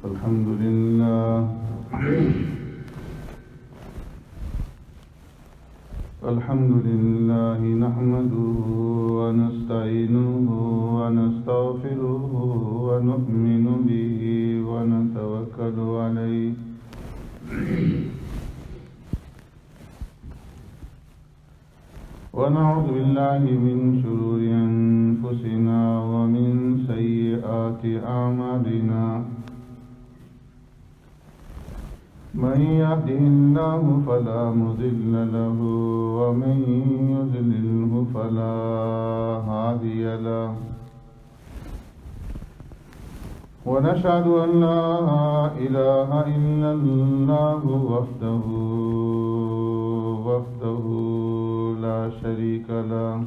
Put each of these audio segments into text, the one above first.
الحمد لله نحمده ونستعينه ونستغفره ونؤمن به ونتوكل عليه ونعوذ بالله من شرور أنفسنا ومن سيئات أعمالنا من يهده الله فلا مضل له ومن يضلله فلا هادي له ونشهد أن لا إله إلا الله وحده لا شريك له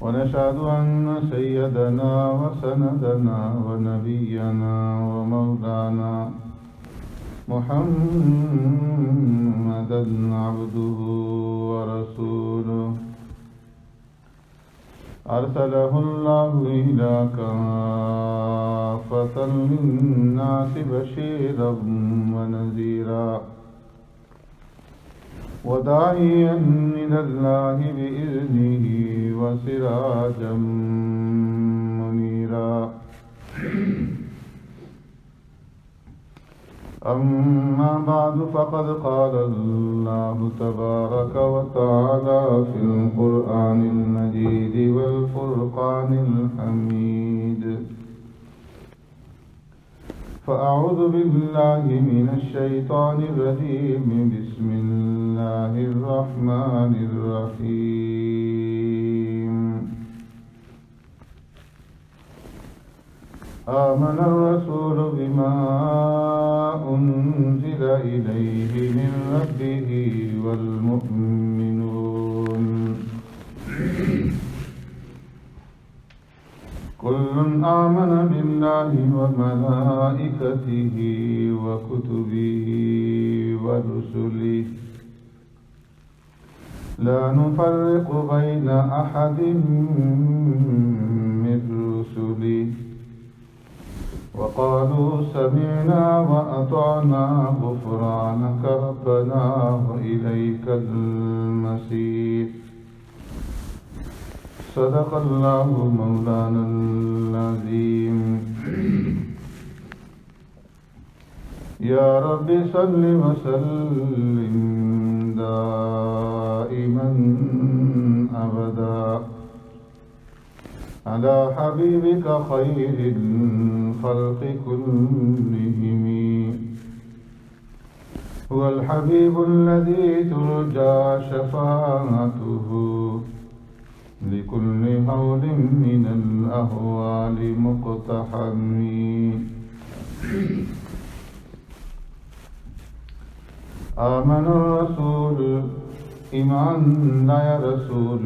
ونشهد أن سيدنا وسندنا ونبينا ومولانا محمدا عبده ورسوله أرسله الله إلى كافة للناس بشيرا ونذيرا وداعيا إلى الله بإذنه وسراجا منيرا أما بعد فقد قال الله تبارك وتعالى في القرآن المجيد والفرقان الحميد فأعوذ بالله من الشيطان الرجيم بسم الله الرحمن الرحيم آمن الرسول بما أنزل إليه من ربه والمؤمنون كل آمن بالله وملائكته وكتبه ورسله لا نفرق بين أحد من رسله وقالوا سمعنا وأطعنا غفرانك ربنا وإليك المصير صدق الله مولانا العظيم يا رب صل وسلم دائما أبدا على حبيبك خير الخلق كلهم هو الحبيب الذي ترجى شفاعته لكل هول من الأهوال مقتحم آمن الرسول ایمان لایا رسول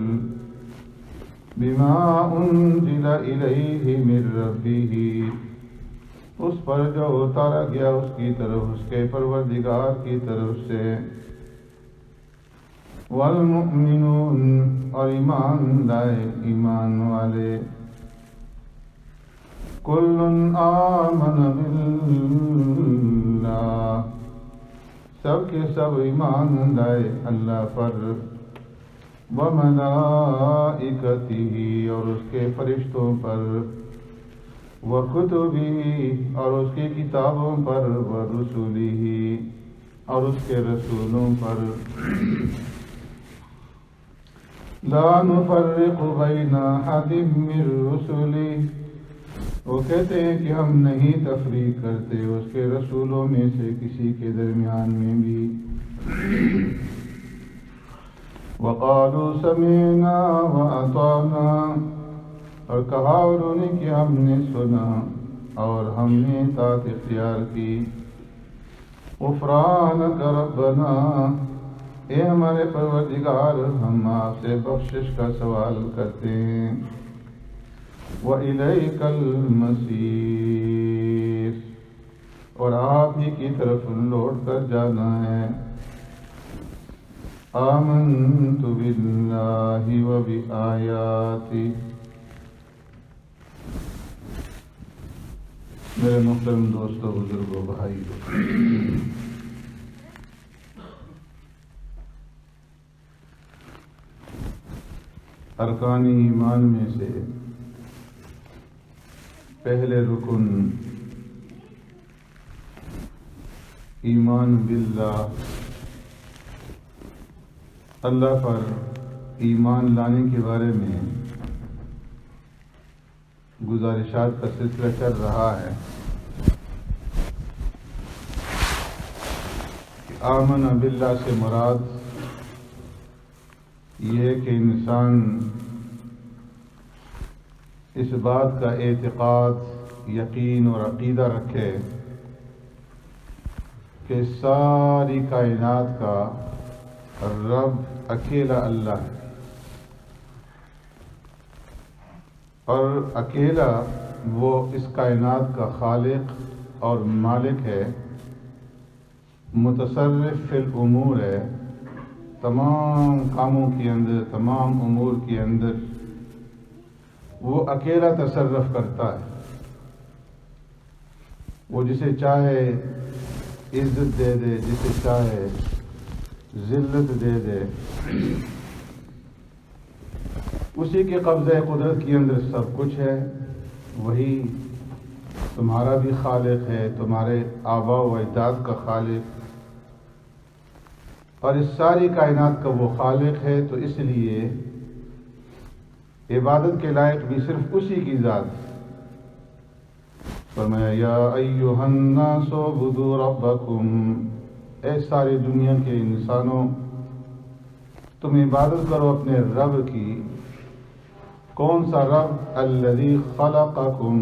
بما انزل الیہ من ربہ اس پر جو اتارا گیا اس کی طرف اس کے پروردگار کی طرف سے والمؤمنون اور ایمان لائے ایمان والے کل آمن باللہ سب کے سب ایمان لائے اللہ پر وملائکتہ اور اس کے فرشتوں پر وکتبہ اور اس کی کتابوں پر ورسلہ اور اس کے رسولوں پر لا نفرق بین احد من رسلہ وہ کہتے ہیں کہ ہم نہیں تفریق کرتے اس کے رسولوں میں سے کسی کے درمیان میں بھی وقالوا سمعنا واطعنا اور کہا انہوں نے کہ ہم نے سنا اور ہم نے اطاعت اختیار کی غفرانک ربنا اے ہمارے پروردگار ہم آپ سے بخشش کا سوال کرتے ہیں وَإِلَيْكَ الْمَصِيرُ اور آپ ہی کی طرف لوٹ کر جانا ہے آمنت باللہ وبآیاتہ میرے محترم دوستوں، بزرگوں، بھائیوں، ارکان ایمان میں سے پہلے رکن ایمان باللہ، اللہ پر ایمان لانے کے بارے میں گزارشات کا سلسلہ چل رہا ہے کہ آمن باللہ سے مراد یہ ہے کہ انسان اس بات کا اعتقاد، یقین اور عقیدہ رکھے کہ ساری کائنات کا رب اکیلا اللہ ہے، اور اکیلا وہ اس کائنات کا خالق اور مالک ہے، متصرف فی الامور ہے، تمام کاموں کے اندر، تمام امور کے اندر وہ اکیلا تصرف کرتا ہے۔ وہ جسے چاہے عزت دے دے، جسے چاہے ذلت دے دے، اسی کے قبضہ قدرت کے اندر سب کچھ ہے۔ وہی تمہارا بھی خالق ہے، تمہارے آباء و اجداد کا خالق، اور اس ساری کائنات کا وہ خالق ہے، تو اس لیے عبادت کے لائق بھی صرف اسی کی ذات۔ فرمایا یا ایھا الناس اعبدوا ربکم، اے ساری دنیا کے انسانوں تم عبادت کرو اپنے رب کی۔ کون سا رب؟ الذی خلقکم،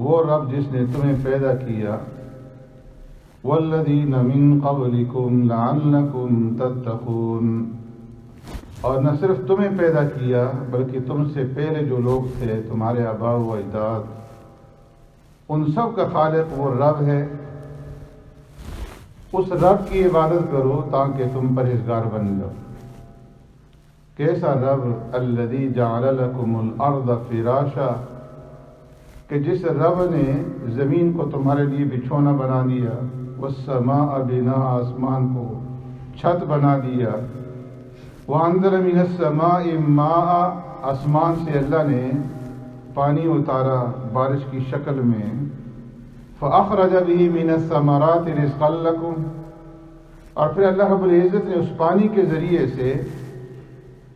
وہ رب جس نے تمہیں پیدا کیا، والذین من قبلکم لعلکم تتقون، اور نہ صرف تمہیں پیدا کیا بلکہ تم سے پہلے جو لوگ تھے، تمہارے آباء و اجداد، ان سب کا خالق وہ رب ہے۔ اس رب کی عبادت کرو تاکہ تم پرہیزگار بن جاؤ۔ کیسا رب؟ الذی جعل لکم الارض فراشا، کہ جس رب نے زمین کو تمہارے لیے بچھونا بنا دیا، والسماء بناء، آسمان کو چھت بنا دیا، وانزل من السماء ماء، آسمان سے اللہ نے پانی اتارا بارش کی شکل میں، فاخرج به من الثمرات رزقا لکم، اور پھر اللہ رب العزت نے اس پانی کے ذریعے سے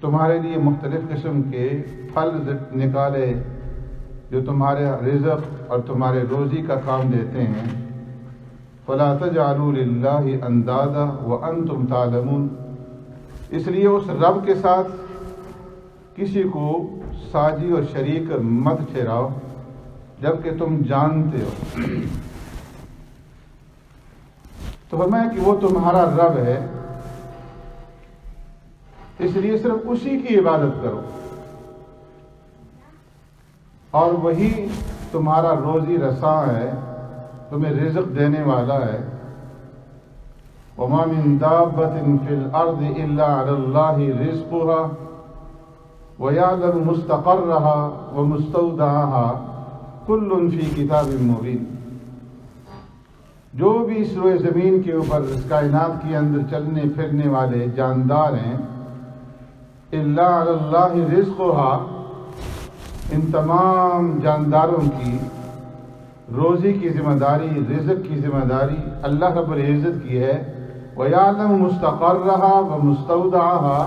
تمہارے لیے مختلف قسم کے پھل نکالے جو تمہارے رزق اور تمہارے روزی کا کام دیتے ہیں۔ فلا تجعلوا للہ اندادا وانتم تعلمون، اس لیے اس رب کے ساتھ کسی کو ساجی اور شریک مت ٹھہراؤ جبکہ تم جانتے ہو۔ تو فرمایا کہ وہ تمہارا رب ہے، اس لیے صرف اسی کی عبادت کرو، اور وہی تمہارا روزی رساں ہے، تمہیں رزق دینے والا ہے۔ وما من دابة في الأرض إلا على الله رزقها ويعلم مستقرها ومستودعها كل في كتاب مبين، جو بھی اس روئے زمین کے اوپر اس کائنات کے اندر چلنے پھرنے والے جاندار ہیں، إلا على الله رزقها، ان تمام جانداروں کی روزی کی ذمہ داری، رزق کی ذمہ داری اللہ رب العزت کی ہے۔ وَيَعْلَمُ مُسْتَقَرَّهَا وَمُسْتَوْدَعَهَا،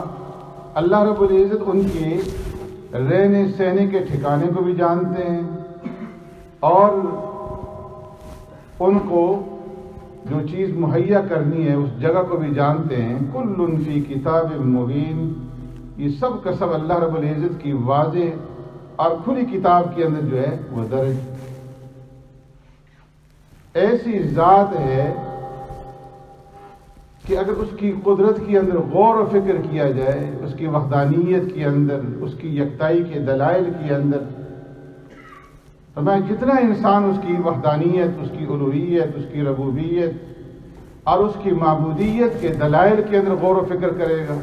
اللہ رب العزت ان کے رہنے سہنے کے ٹھکانے کو بھی جانتے ہیں، اور ان کو جو چیز مہیا کرنی ہے اس جگہ کو بھی جانتے ہیں۔ كُلٌّ فِي كِتَابٍ مُبِينٍ، یہ سب کا سب اللہ رب العزت کی واضح اور کھلی کتاب کے اندر جو ہے وہ درج۔ ایسی ذات ہے کہ اگر اس کی قدرت کے اندر غور و فکر کیا جائے، اس کی وحدانیت کے اندر، اس کی یکتائی کے دلائل کے اندر، تو میں جتنا انسان اس کی وحدانیت، اس کی الوہیت، اس کی ربوبیت اور اس کی معبودیت کے دلائل کے اندر غور و فکر کرے گا،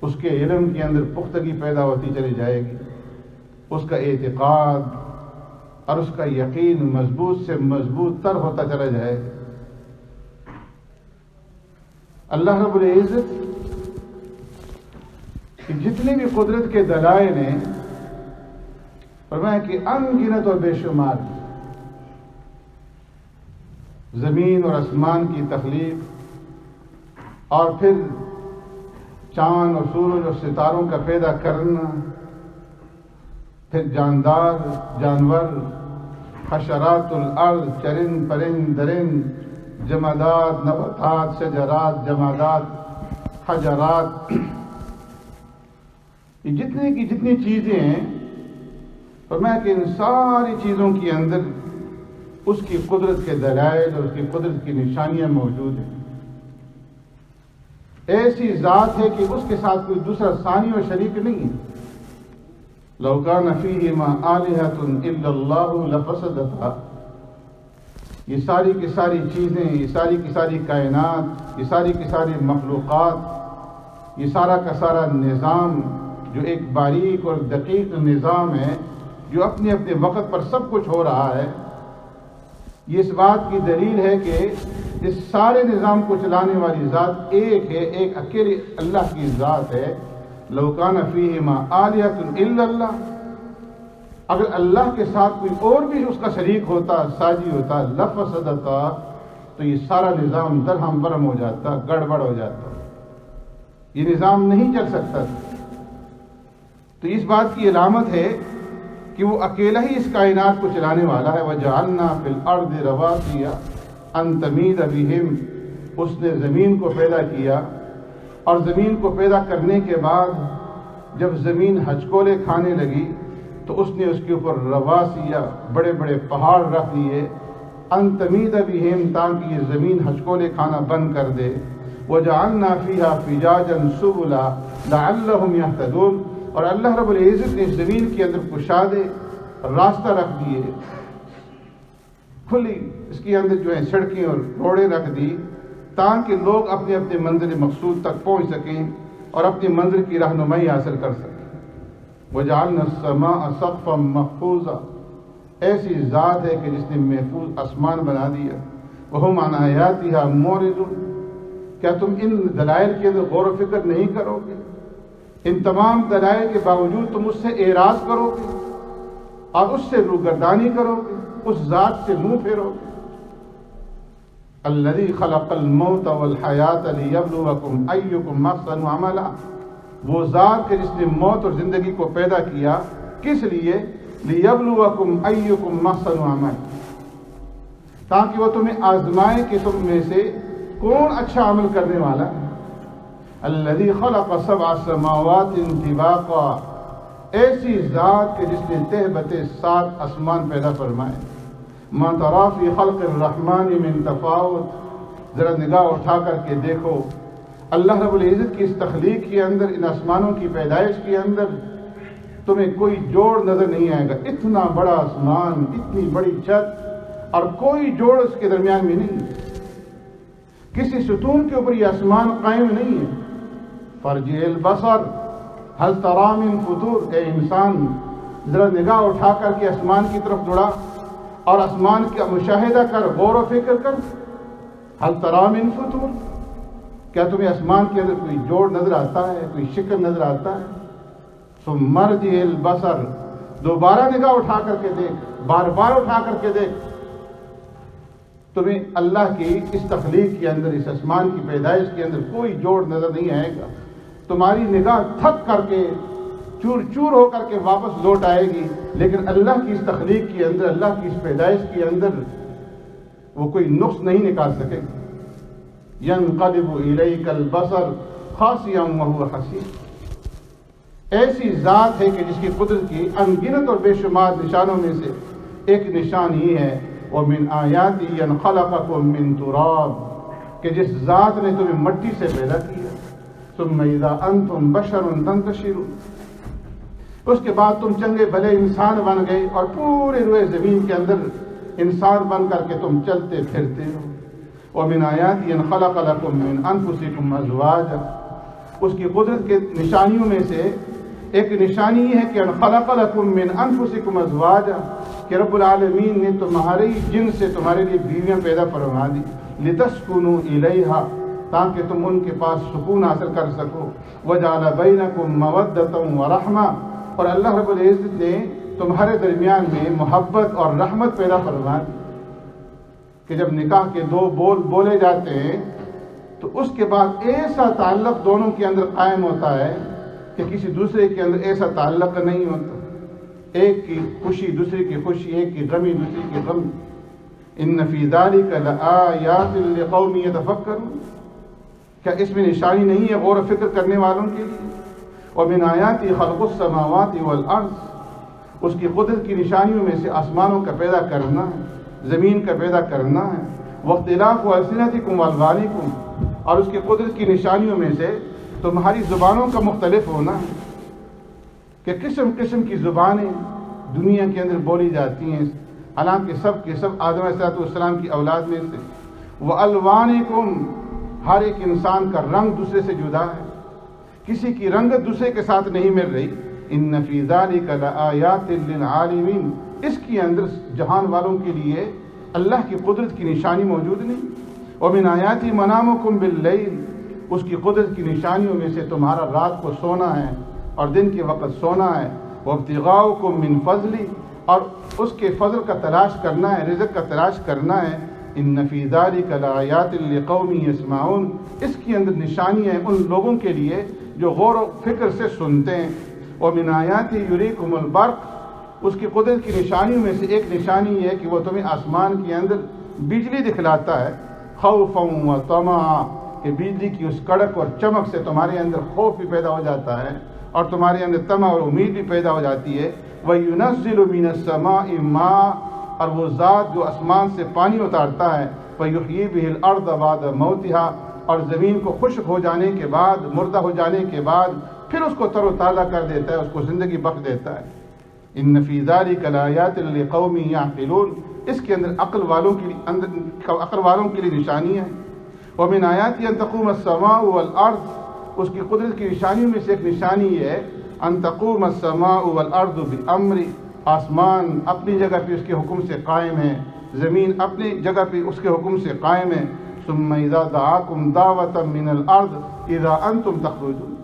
اس کے علم کے اندر پختگی پیدا ہوتی چلی جائے گی، اس کا اعتقاد اور اس کا یقین مضبوط سے مضبوط تر ہوتا چلا جائے. اللہ رب العزت کہ جتنی بھی قدرت کے دلائل ہیں فرمایا کہ انگنت اور بے شمار، زمین اور آسمان کی تخلیق، اور پھر چاند اور سورج اور ستاروں کا پیدا کرنا، پھر جاندار جانور، حشرات الارض، چرند پرند درند، جمادات نباتات، شجرات جمادات حجرات، یہ جتنے کی جتنی چیزیں ہیں فرمایا کہ ان ساری چیزوں کے اندر اس کی قدرت کے دلائل اور اس کی قدرت کی نشانیاں موجود ہیں. ایسی ذات ہے کہ اس کے ساتھ کوئی دوسرا ثانی اور شریک نہیں ہے. لو کان فیہما آلہۃ الا اللہ لفسدتا. یہ ساری کی ساری چیزیں، یہ ساری کی ساری کائنات، یہ ساری کی ساری مخلوقات، یہ سارا کا سارا نظام جو ایک باریک اور دقیق نظام ہے جو اپنے اپنے وقت پر سب کچھ ہو رہا ہے، یہ اس بات کی دلیل ہے کہ اس سارے نظام کو چلانے والی ذات ایک ہے، ایک اکیلی اللہ کی ذات ہے. لو کان فیہما آلہۃ الا اللہ. اگر اللہ کے ساتھ کوئی اور بھی اس کا شریک ہوتا، ساجی ہوتا، لفسدتا، تو یہ سارا نظام درہم برہم ہو جاتا، گڑبڑ ہو جاتا، یہ نظام نہیں چل سکتا. تو اس بات کی علامت ہے کہ وہ اکیلا ہی اس کائنات کو چلانے والا ہے. وَجَعَلْنَا فِي الْأَرْضِ رَوَاسِيَ أَن تَمِيدَ بِهِمْ. اس نے زمین کو پیدا کیا، اور زمین کو پیدا کرنے کے بعد جب زمین ہچکولے کھانے لگی تو اس نے اس کے اوپر رواسیہ، بڑے بڑے پہاڑ رکھ دیے، ان تمید بہم، تاکہ یہ زمین ہچکولے کھانا بند کر دے. وجعلنا فیہا فجاجا سبلا لعلہم یہتدون. اور اللہ رب العزت نے زمین کے اندر کشادے راستہ رکھ دیے، کھلی اس کے اندر جو ہے سڑکیں اور روڑے رکھ دی تاکہ لوگ اپنے اپنے منزل مقصود تک پہنچ سکیں اور اپنی منزل کی رہنمائی حاصل کر سکیں. وجعلنا السماء سقفا محفوظا. ایسی ذات ہے کہ جس نے محفوظ آسمان بنا دیا. وہم عن آیاتہا معرضون. کیا تم ان دلائل کے اندر غور و فکر نہیں کرو گے؟ ان تمام دلائل کے باوجود تم اس سے اعراض کرو گے اور اس سے روگردانی کرو گے، اس ذات سے منہ پھیرو گے. الذی خلق الموت والحیات لیبلوکم ایکم احسن عملا. وہ ذات ہے جس نے موت اور زندگی کو پیدا کیا، کس لیے؟ لیبلوکم ایکم احسن عملا، تاکہ وہ تمہیں آزمائے کہ تم میں سے کون اچھا عمل کرنے والا ہے. الذی خلق سبع سماوات طباقا. ایسی ذات کہ جس نے تہ بتہ 7 آسمان پیدا فرمائے. ما تری فی خلق الرحمن من تفاوت. ذرا نگاہ اٹھا کر کے دیکھو اللہ رب العزت کی اس تخلیق کے اندر، ان آسمانوں کی پیدائش کے اندر تمہیں کوئی جوڑ نظر نہیں آئے گا. اتنا بڑا آسمان، اتنی بڑی چھت، اور کوئی جوڑ اس کے درمیان میں نہیں. کسی ستون کے اوپر یہ آسمان قائم نہیں ہے. فرجع البصر هل تری من فطور. اے انسان ذرا نگاہ اٹھا کر کے آسمان کی طرف دوڑا اور آسمان کا مشاہدہ کر، غور و فکر کر. هل تری من فطور. کیا تمہیں آسمان کے اندر کوئی جوڑ نظر آتا ہے، کوئی شکل نظر آتا ہے؟ ثم ارجع البصر. دوبارہ نگاہ اٹھا کر کے دیکھ، بار بار اٹھا کر کے دیکھ. تمہیں اللہ کی اس تخلیق کے اندر، اس آسمان کی پیدائش کے اندر کوئی جوڑ نظر نہیں آئے گا. تمہاری نگاہ تھک کر کے، چور چور ہو کر کے واپس لوٹ آئے گی، لیکن اللہ کی اس تخلیق کے اندر، اللہ کی اس پیدائش کے اندر وہ کوئی نقص نہیں نکال سکے گا. ينقلب الیک البصر خاسئا وهو حسیر. ایسی ذات ہے کہ جس کی قدرت کی انگنت اور بے شمار نشانوں میں سے ایک نشان ہی ہے وَمِنْ آیَاتِهِ أَنْ خَلَقَكُم مِّن تُرَابٍ، کہ جس ذات نے تمہیں مٹی سے پیدا کیا. ثُمَّ إِذَا أَنْتُمْ بَشَرٌ تَنْتَشِرُونَ. اس کے بعد تم چنگے بھلے انسان بن گئے اور پورے روئے زمین کے اندر انسان بن کر کے تم چلتے پھرتے ہو. وَمِنْ آیَاتِهِ أَنْ خَلَقَ لَكُم مِّنْ أَنفُسِكُمْ أَزْوَاجًا. اس کی قدرت کے نشانیوں میں سے ایک نشانی یہ ہے کہ خلق لکم من انفسکم ازواجا، کہ رب العالمین نے تمہارے جن سے تمہارے لیے بیویاں پیدا فرما دی، لتسکنوا الیہا، تاکہ تم ان کے پاس سکون حاصل کر سکو، وجعل بینکم مودۃ ورحمہ، اور اللہ رب العزت نے تمہارے درمیان میں محبت اور رحمت پیدا فرما دی، کہ جب نکاح کے دو بول بولے جاتے ہیں تو اس کے بعد ایسا تعلق دونوں کے اندر قائم ہوتا ہے کہ کسی دوسرے کے اندر ایسا تعلق نہیں ہوتا، ایک کی خوشی دوسرے کی خوشی، ایک کی غمی دوسرے کی غم۔ ان فی ذلک لآیات لقوم یتفکرون، کیا اس میں نشانی نہیں ہے غور و فکر کرنے والوں کے لیے؟ ومن آیات خلق السماوات والارض، اس کی قدرت کی نشانیوں میں سے آسمانوں کا پیدا کرنا ہے، زمین کا پیدا کرنا ہے، واختلاف السنتکم والوانکم، اور اس کی قدرت کی نشانیوں میں سے تمہاری زبانوں کا مختلف ہونا ہے، کہ قسم قسم کی زبانیں دنیا کے اندر بولی جاتی ہیں، حالانکہ سب کے سب آدم علیہ السلام کی اولاد میں سے۔ وَأَلْوَانِكُمْ، ہر ایک انسان کا رنگ دوسرے سے جدا ہے، کسی کی رنگت دوسرے کے ساتھ نہیں مل رہی۔ ان فی ذلک لآیات للعالمین، اس کے اندر جہان والوں کے لیے اللہ کی قدرت کی نشانی موجود نہیں۔ ومن آیات منامکم باللیل، اس کی قدرت کی نشانیوں میں سے تمہارا رات کو سونا ہے اور دن کے وقت سونا ہے۔ وابتغاؤکم من فضل، اور اس کے فضل کا تلاش کرنا ہے، رزق کا تلاش کرنا ہے۔ ان فی ذلک لآیات لقوم یسمعون، اس کے اندر نشانی ہے ان لوگوں کے لیے جو غور و فکر سے سنتے ہیں۔ ومن آیات یریکم البرق، اس کی قدرت کی نشانیوں میں سے ایک نشانی یہ ہے کہ وہ تمہیں آسمان کے اندر بجلی دکھلاتا ہے، خوفا و طمعا، کہ بجلی کی اس کڑک اور چمک سے تمہارے اندر خوف بھی پیدا ہو جاتا ہے اور تمہارے اندر طمع اور امید بھی پیدا ہو جاتی ہے۔ وَيُنَزِّلُ مِنَ السَّمَاءِ مَاءً، اور وہ ذات جو آسمان سے پانی اتارتا ہے، وَيُحْيِي بِهِ الْأَرْضَ بَعْدَ مَوْتِهَا، اور زمین کو خشک ہو جانے کے بعد، مردہ ہو جانے کے بعد پھر اس کو تر و تازہ کر دیتا ہے، اس کو زندگی بخش دیتا ہے۔ ان فی ذلک لآیات لقوم یعقلون، اس کے اندر عقل والوں کے لیے نشانی ہے۔ ومن آیات ان تقوم السماء والارض، اس کی قدرت کی نشانیوں میں سے ایک نشانی یہ ہے ان تقوم السماء والارض بامر، آسمان اپنی جگہ پہ اس کے حکم سے قائم ہے، زمین اپنی جگہ پہ اس کے حکم سے قائم ہے۔ ثم اذا دعاکم دعوة من الارض اذا انتم تخرجون،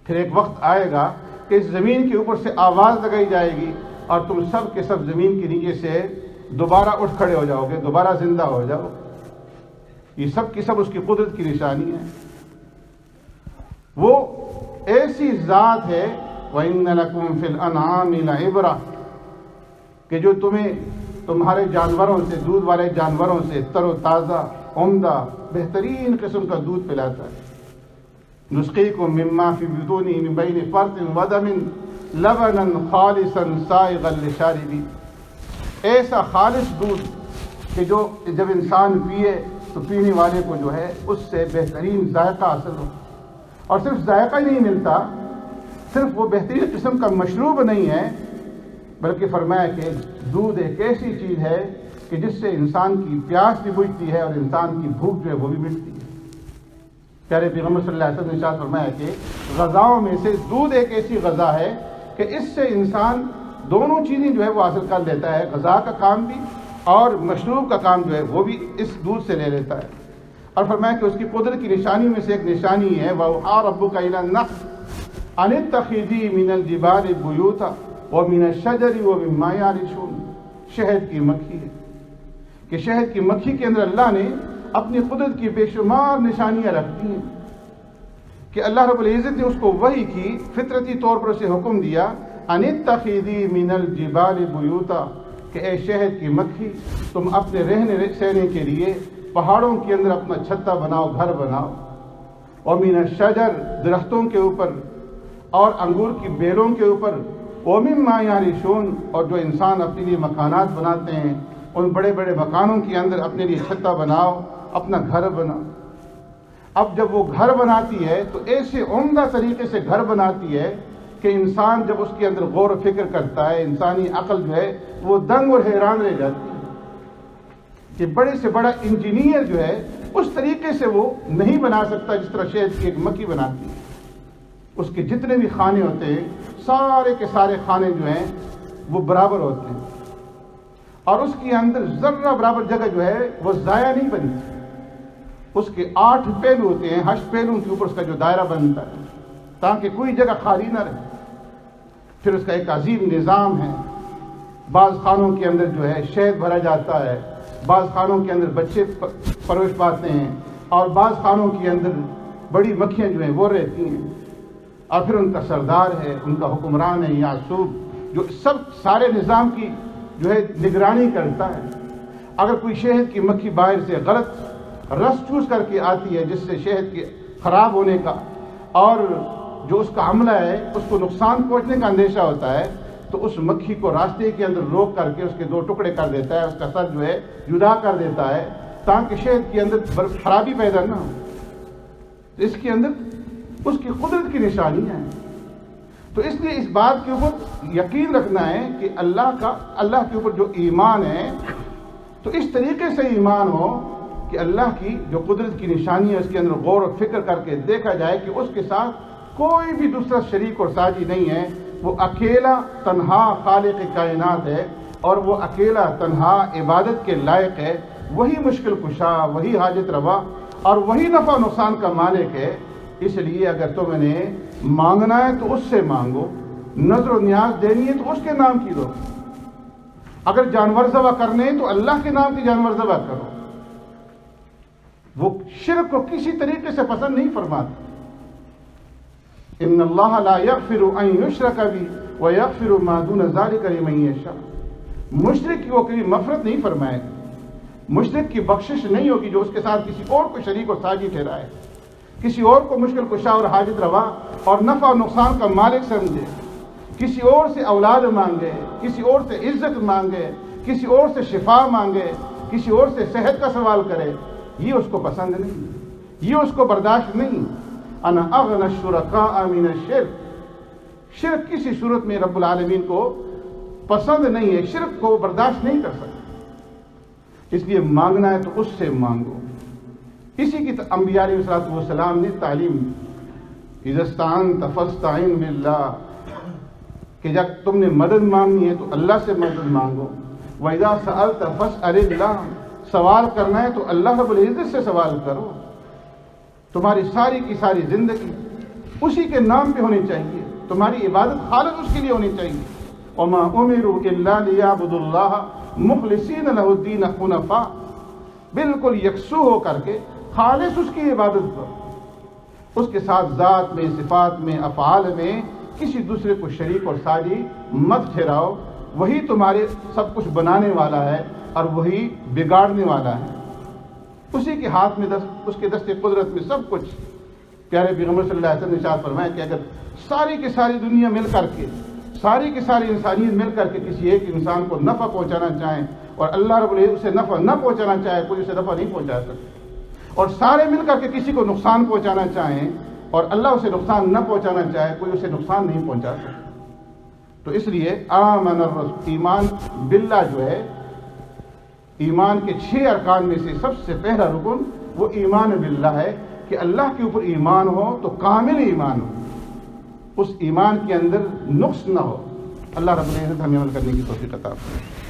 پھر ایک وقت آئے گا کہ اس زمین کے اوپر سے آواز لگائی جائے گی اور تم سب کے سب زمین کے نیچے سے دوبارہ اٹھ کھڑے ہو جاؤ گے، دوبارہ زندہ ہو جاؤ۔ یہ سب کی سب اس کی قدرت کی نشانی ہے۔ وہ ایسی ذات ہے وَإِنَّ لَكُمْ فِي الْأَنْعَامِ لَعِبْرَةً، کہ جو تمہیں تمہارے جانوروں سے، دودھ والے جانوروں سے تر و تازہ، عمدہ، بہترین قسم کا دودھ پلاتا ہے۔ نسقيكم مما في بطونه من بين فرث ودم لبنا خالصا سائغا للشاربين، ایسا خالص دودھ کہ جو جب انسان پیے تو پینے والے کو جو ہے اس سے بہترین ذائقہ حاصل ہو، اور صرف ذائقہ ہی نہیں ملتا، صرف وہ بہترین قسم کا مشروب نہیں ہے، بلکہ فرمایا کہ دودھ ایک ایسی چیز ہے کہ جس سے انسان کی پیاس بھی بجھتی ہے اور انسان کی بھوک جو ہے وہ بھی مٹتی ہے۔ پیارے پیغمبر صلی اللہ علیہ وسلم نے ارشاد فرمایا کہ غذاؤں میں سے دودھ ایک ایسی غذا ہے کہ اس سے انسان دونوں چیزیں جو ہے وہ حاصل کر لیتا ہے، غذا کا کام بھی اور مشروب کا کام جو ہے وہ بھی اس دودھ سے لے لیتا ہے۔ اور فرمایا کہ اس کی قدرت کی نشانیوں میں سے ایک نشانی ہے وَأَوْحَىٰ رَبُّكَ إِلَى النَّحْلِ أَنِ اتَّخِذِي مِنَ الْجِبَالِ بُيُوتًا وَمِنَ الشَّجَرِ وَمِمَّا يَعْرِشُونَ، شہد کی مکھی ہے کہ شہد کی مکھی کے اندر اللہ نے اپنی قدرت کی بے شمار نشانیاں رکھتی ہیں، کہ اللہ رب العزت نے اس کو وحی کی، فطرتی طور پر اسے حکم دیا ان اتخذی من الجبال بیوتا، کہ اے شہد کی مکھی تم اپنے رہنے سہنے کے لیے پہاڑوں کے اندر اپنا چھتا بناؤ، گھر بناؤ، ومن الشجر، درختوں کے اوپر اور انگور کی بیلوں کے اوپر، ومما یعرشون، اور جو انسان اپنے لیے مکانات بناتے ہیں ان بڑے بڑے مکانوں کے اندر اپنے لیے چھتا بناؤ، اپنا گھر بناؤ۔ اب جب وہ گھر بناتی ہے تو ایسے عمدہ طریقے سے گھر بناتی ہے کہ انسان جب اس کے اندر غور و فکر کرتا ہے، انسانی عقل جو ہے وہ دنگ اور حیران رہ جاتی ہے کہ بڑے سے بڑا انجینئر جو ہے اس طریقے سے وہ نہیں بنا سکتا جس طرح شہد کی ایک مکھی بناتی ہے۔ اس کے جتنے بھی خانے ہوتے ہیں سارے کے سارے خانے جو ہیں وہ برابر ہوتے ہیں، اور اس کے اندر ذرہ برابر جگہ جو ہے وہ ضائع نہیں بنتی۔ اس کے 8 پہلو ہوتے ہیں، 8 پہلوؤں کے اوپر اس کا جو دائرہ بنتا ہے تاکہ کوئی جگہ خالی نہ رہے۔ پھر اس کا ایک عظیم نظام ہے، بعض خانوں کے اندر جو ہے شہد بھرا جاتا ہے، بعض خانوں کے اندر بچے پرورش پاتے ہیں، اور بعض خانوں کے اندر بڑی مکھیاں جو ہیں وہ رہتی ہیں، اور پھر ان کا سردار ہے، ان کا حکمران ہے یعصوب، جو سب سارے نظام کی جو ہے نگرانی کرتا ہے۔ اگر کوئی شہد کی مکھی باہر سے غلط رس چوس کر کے آتی ہے جس سے شہد کے خراب ہونے کا اور جو اس کا عملہ ہے اس کو نقصان پہنچنے کا اندیشہ ہوتا ہے، تو اس مکھی کو راستے کے اندر روک کر کے اس کے 2 ٹکڑے کر دیتا ہے، اس کا سر جو ہے جدا کر دیتا ہے تاکہ شہد کے اندر خرابی پیدا نہ ہو۔ اس کے اندر اس کی قدرت کی نشانی ہے۔ تو اس لیے اس بات کے اوپر یقین رکھنا ہے کہ اللہ کے اوپر جو ایمان ہے تو اس طریقے سے ایمان ہو کہ اللہ کی جو قدرت کی نشانی ہے اس کے اندر غور و فکر کر کے دیکھا جائے کہ اس کے ساتھ کوئی بھی دوسرا شریک اور ساجی نہیں ہے، وہ اکیلا تنہا خالق کائنات ہے، اور وہ اکیلا تنہا عبادت کے لائق ہے، وہی مشکل کشا، وہی حاجت روا، اور وہی نفع نقصان کا مالک ہے۔ اس لیے اگر تم نے مانگنا ہے تو اس سے مانگو، نظر و نیاز دینی ہے تو اس کے نام کی دو، اگر جانور ذبح کرنے ہیں تو اللہ کے نام کی جانور ذبح کرو۔ وہ شرک کو کسی طریقے سے پسند نہیں فرماتا۔ ان اللہ لا یغفر ان یشرک بہ ویغفر ما دون ذلک لمن یشاء۔ مشرک کی وہ کبھی مغفرت نہیں فرمائے گا، مشرک کی بخشش نہیں ہوگی جو اس کے ساتھ کسی اور کو شریک اور ساجی ٹھہرائے، کسی اور کو مشکل کشا اور حاجت روا اور نفع و نقصان کا مالک سمجھے، کسی اور سے اولاد مانگے، کسی اور سے عزت مانگے، کسی اور سے شفا مانگے، کسی اور سے صحت کا سوال کرے، یہ اس کو پسند نہیں، یہ اس کو برداشت نہیں۔ انا اغنى الشركاء من الشرك، شرک کسی صورت میں رب العالمین کو پسند نہیں ہے، شرک کو برداشت نہیں کر سکتا۔ اس لیے مانگنا ہے تو اس سے مانگو۔ اسی کی انبیاء علیہ السلام نے تعلیم دی، اذا استعنت فاستعن باللہ، کہ جب تم نے مدد مانگنی ہے تو اللہ سے مدد مانگو۔ واذا سألت فاسأل اللہ، سوال کرنا ہے تو اللہ رب العزت سے سوال کرو۔ تمہاری ساری کی ساری زندگی اسی کے نام پہ ہونی چاہیے، تمہاری عبادت خالص اس کے لیے ہونی چاہیے۔ وما امروا الا ليعبدوا الله مخلصین له الدین حنفاء، بالکل یکسو ہو کر کے خالص اس کی عبادت کرو، اس کے ساتھ ذات میں، صفات میں، افعال میں کسی دوسرے کو شریک اور ساجی مت ٹھہراؤ۔ وہی تمہارے سب کچھ بنانے والا ہے اور وہی بگاڑنے والا ہے، اسی کے ہاتھ میں اس کے دست قدرت میں سب کچھ۔ پیارے پیغمبر صلی اللہ علیہ وسلم نے ارشاد فرمایا کہ اگر ساری کی ساری دنیا مل کر کے، ساری کی ساری انسانیت مل کر کے کسی ایک انسان کو نفع پہنچانا چاہیں اور اللہ رب العزت اسے نفع نہ پہنچانا چاہے، کوئی اسے نفع نہیں پہنچا سکتا، اور سارے مل کر کے کسی کو نقصان پہنچانا چاہیں اور اللہ اسے نقصان نہ پہنچانا چاہے، کوئی اسے نقصان نہیں پہنچا سکتا۔ تو اس لیے آمن الرسول، ایمان باللہ جو ہے ایمان کے 6 ارکان میں سے سب سے پہلا رکن وہ ایمان باللہ ہے کہ اللہ کے اوپر ایمان ہو تو کامل ایمان ہو، اس ایمان کے اندر نقص نہ ہو۔ اللہ رب العزت ہمیں عمل کرنے کی توفیق عطا فرمائے۔